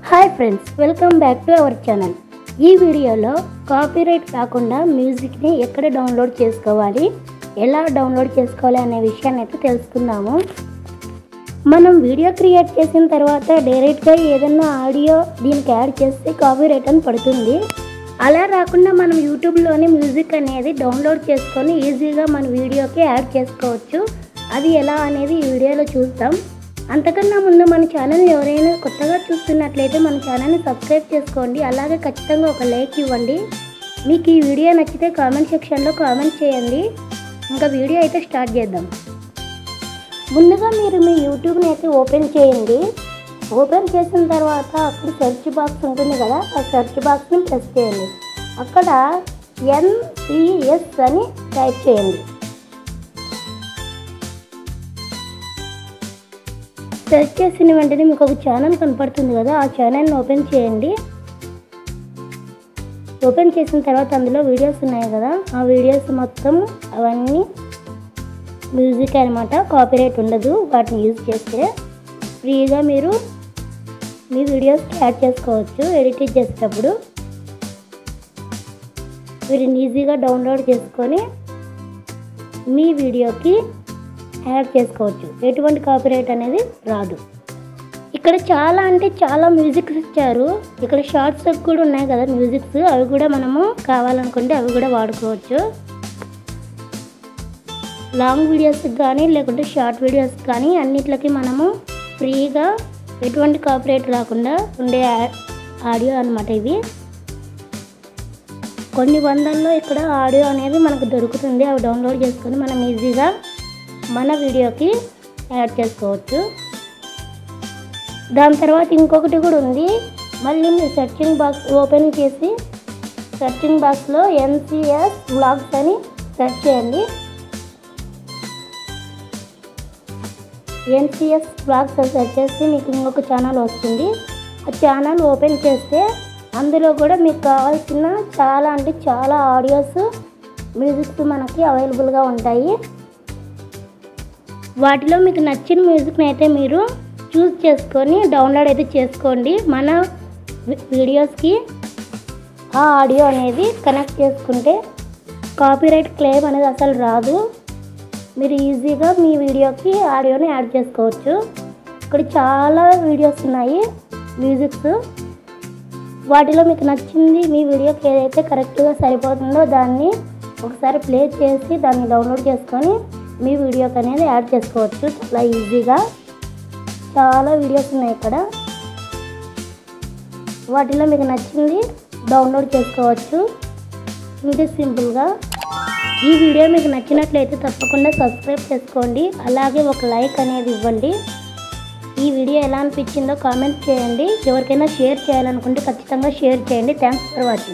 Hi friends, welcome back to our channel. ఈ వీడియోలో copyright రాకుండా మ్యూజిక్ని ఎక్కడ డౌన్లోడ్ చేసుకోవాలి, ఎలా డౌన్లోడ్ చేసుకోవాలి అనే విషయాన్ని అయితే తెలుసుకుందాము. మనం వీడియో క్రియేట్ చేసిన తర్వాత డైరెక్ట్గా ఏదైనా ఆడియో దీనికి యాడ్ చేస్తే కాపీరైట్ అని పడుతుంది. అలా రాకుండా మనం యూట్యూబ్లోనే మ్యూజిక్ అనేది డౌన్లోడ్ చేసుకొని ఈజీగా మన వీడియోకి యాడ్ చేసుకోవచ్చు. అది ఎలా అనేది ఈ వీడియోలో చూద్దాం. అంతకన్నా ముందు మన ఛానల్ని ఎవరైనా కొత్తగా చూస్తున్నట్లయితే మన ఛానల్ని సబ్స్క్రైబ్ చేసుకోండి. అలాగే ఖచ్చితంగా ఒక లైక్ ఇవ్వండి. మీకు ఈ వీడియో నచ్చితే కామెంట్ సెక్షన్లో కామెంట్ చేయండి. ఇంకా వీడియో అయితే స్టార్ట్ చేద్దాం. ముందుగా మీరు మీ యూట్యూబ్ని అయితే ఓపెన్ చేయండి. ఓపెన్ చేసిన తర్వాత అక్కడ సెర్చ్ బాక్స్ ఉంటుంది కదా, ఆ సెర్చ్ బాక్స్ని ప్రెస్ చేయండి. అక్కడ NCS అని టైప్ చేయండి. సెర్చ్ చేసిన వెంటనే మీకు ఒక ఛానల్ కనపడుతుంది కదా, ఆ ఛానల్ని ఓపెన్ చేయండి. ఓపెన్ చేసిన తర్వాత అందులో వీడియోస్ ఉన్నాయి కదా, ఆ వీడియోస్ మొత్తం అవన్నీ మ్యూజిక్ అనమాట. కాపీరైట్ ఉండదు. వాటిని యూజ్ చేస్తే ఫ్రీగా మీరు మీ వీడియోస్కి యాడ్ చేసుకోవచ్చు. ఎడిటింగ్ చేసేటప్పుడు వీటిని ఈజీగా డౌన్లోడ్ చేసుకొని మీ వీడియోకి యాడ్ చేసుకోవచ్చు. ఎటువంటి కాపీరైట్ అనేది రాదు. ఇక్కడ చాలా అంటే చాలా మ్యూజిక్స్ ఇచ్చారు. ఇక్కడ షార్ట్స్ కూడా ఉన్నాయి కదా మ్యూజిక్స్, అవి కూడా మనము కావాలనుకుంటే అవి కూడా వాడుకోవచ్చు. లాంగ్ వీడియోస్కి కానీ లేకుంటే షార్ట్ వీడియోస్ కానీ అన్నిట్లకి మనము ఫ్రీగా ఎటువంటి కాపీరైట్ రాకుండా ఉండే ఆడియో అనమాట. ఇవి కొన్ని వందల్లో ఇక్కడ ఆడియో అనేది మనకు దొరుకుతుంది. అవి డౌన్లోడ్ చేసుకొని మనం ఈజీగా మన వీడియోకి యాడ్ చేసుకోవచ్చు. దాని తర్వాత ఇంకొకటి కూడా ఉంది. మళ్ళీ మీ సెర్చింగ్ బాక్స్ ఓపెన్ చేసి సెర్చింగ్ బాక్స్లో NCS వ్లాగ్స్ అని సెర్చ్ చేయండి. NCS వ్లాగ్స్ అని సెర్చ్ చేస్తే మీకు ఇంకొక ఛానల్ వస్తుంది. ఆ ఛానల్ ఓపెన్ చేస్తే అందులో కూడా మీకు కావాల్సిన చాలా అంటే చాలా ఆడియోస్ మ్యూజిక్స్ మనకి అవైలబుల్గా ఉంటాయి. వాటిలో మీకు నచ్చిన మ్యూజిక్ని అయితే మీరు చూస్ చేసుకొని డౌన్లోడ్ అయితే చేసుకోండి. మన వీడియోస్కి ఆ ఆడియో అనేది కనెక్ట్ చేసుకుంటే కాపీరైట్ క్లెయిమ్ అనేది అసలు రాదు. మీరు ఈజీగా మీ వీడియోకి ఆడియోని యాడ్ చేసుకోవచ్చు. ఇక్కడ చాలా వీడియోస్ ఉన్నాయి మ్యూజిక్స్. వాటిలో మీకు నచ్చింది మీ వీడియోకి ఏదైతే కరెక్ట్గా సరిపోతుందో దాన్ని ఒకసారి ప్లే చేసి దాన్ని డౌన్లోడ్ చేసుకొని మీ వీడియోకి అనేది యాడ్ చేసుకోవచ్చు. చాలా ఈజీగా చాలా వీడియోస్ ఉన్నాయి ఇక్కడ. వాటిలో మీకు నచ్చింది డౌన్లోడ్ చేసుకోవచ్చు. ఇంతే సింపుల్గా. ఈ వీడియో మీకు నచ్చినట్లయితే తప్పకుండా సబ్స్క్రైబ్ చేసుకోండి. అలాగే ఒక లైక్ అనేది ఇవ్వండి. ఈ వీడియో ఎలా అనిపించిందో కామెంట్ చేయండి. ఎవరికైనా షేర్ చేయాలనుకుంటే ఖచ్చితంగా షేర్ చేయండి. Thanks for watching.